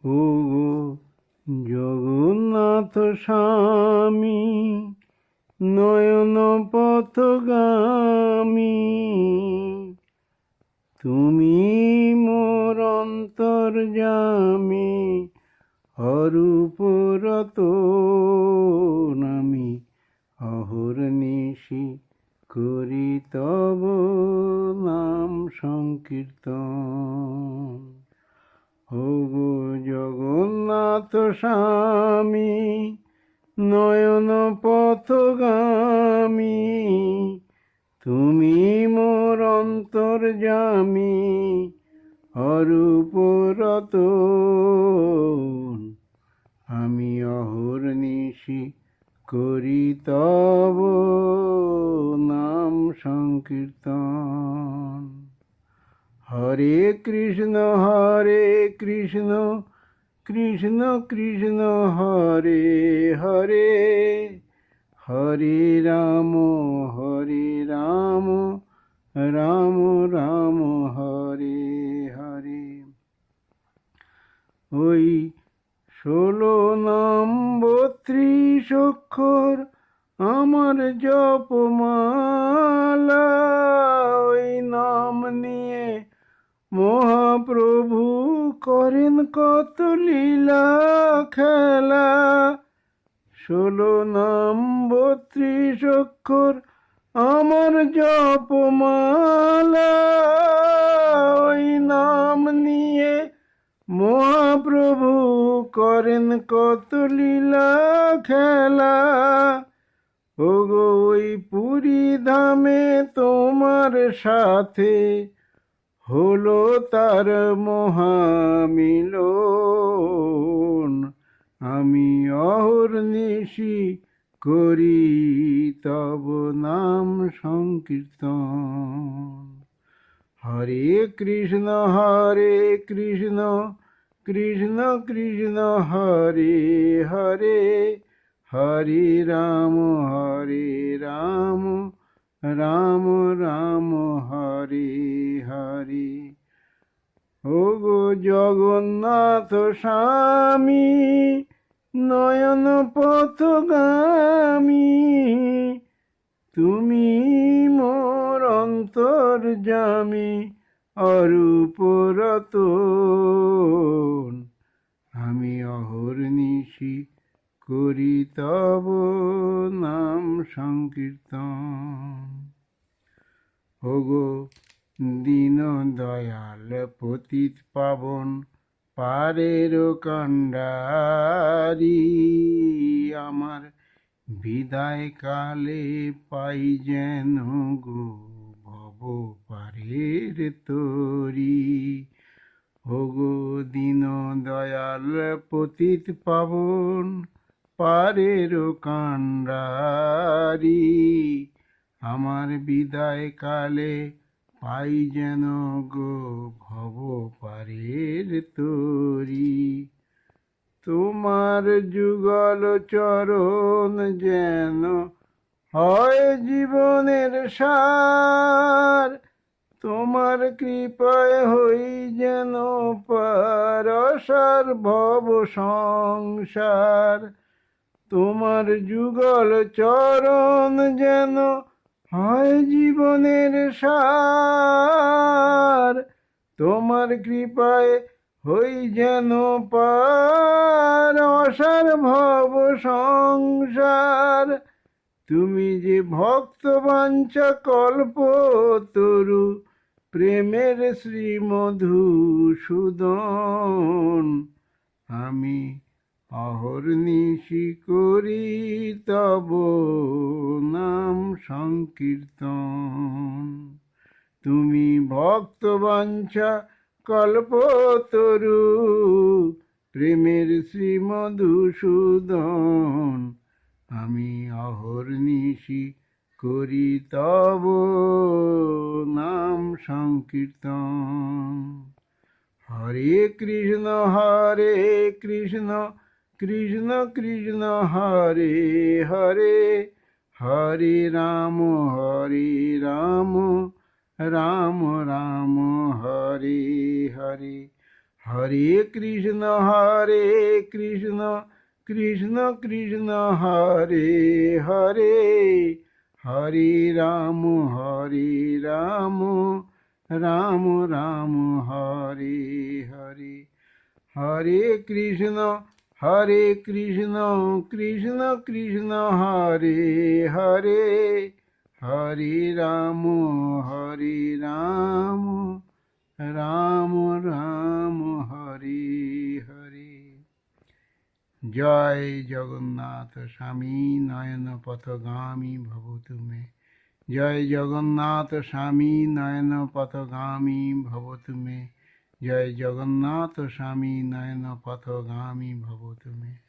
ও গো জগন্নাথ স্বামী, নয়ন পথগামী, তুমি মোর অন্তর্যামী, অরূপ রতন আমি অহর্নিশি করি তব নাম সংকীর্তন। ও গো জগন্নাথ স্বামী, নয়ন পথগামী, তুমি মোর অন্তর্যামী, অরূপ রতন আমি অহর্নিশি করি তব নাম সংকীর্তন। হরে কৃষ্ণ কৃষ্ণ কৃষ্ণ হরে হরে, হরে রাম রাম রাম হরে হরে। ওই 16 নাম 32 অক্ষর আমার জপমালা, ওই নাম নিয়ে মহাপ্রভু করেন কত লীলা খেলা। 16 নাম 32 অক্ষর আমার জপমালা, ওই নাম নিয়ে মহাপ্রভু করেন কত লীলা খেলা। ওগো ওই পুরী ধামে তোমার সাথে হলো তার মহামিলন, আমি অহর্নিশি করি তব নাম সংকীর্তন। হরে কৃষ্ণ কৃষ্ণ কৃষ্ণ হরে হরে, হরে রাম রাম রাম হরে হরে। ও গো জগন্নাথ স্বামী, নয়ন পথগামী, তুমি মোর অন্তর্যামী, অরূপ রতন আমি অহর্নিশি করি তব নাম সংকীর্তন। ওগো দীন দয়াল পতিত পাবন পারের কান্ডারি, আমার বিদায় কালে পাই যেন গো ভব পারের তরি। ওগো দীন দয়াল পতিত পাবন পারের কান্ডারি, আমার বিদায় কালে পাই যেন গো ভব পারের তরি। তোমার যুগল চরণ যেন হয় জীবনের সার, তোমার কৃপায় হই যেন পার অসার ভব সংসার। তোমার যুগল চরণ যেন হয় জীবনের সার, তোমার কৃপায় হই যেন পার অসার ভব সংসার। তুমি যে ভক্ত বাঞ্ছা কল্প তরু, প্রেমের শ্রীমধুসূদন আমি অহর্নিশি করি তব নাম সংকীর্তন। তুমি ভক্ত বাঞ্ছা কল্পতরু, প্রেমের শ্রীমধুসূদন আমি অহর্নিশি করি তব নাম সংকীর্তন। হরে কৃষ্ণ কৃষ্ণ কৃষ্ণ হরে হরে, হরে রাম রাম রাম হরে হরে। হরে কৃষ্ণ কৃষ্ণ কৃষ্ণ হরে হরে, হরে রাম রাম রাম হরে হরে। হরে কৃষ্ণ কৃষ্ণ কৃষ্ণ হরে হরে, হরে রাম রাম রাম হরে হরে। জয় জগন্নাথ স্বামী নয়ন পথগামী ভব তুমে, জয় জগন্নাথ স্বামী নয়ন পথগামী ভব তুমে, জয় জগন্নাথ স্বামী নয়ন পথগামী ভব তুমে।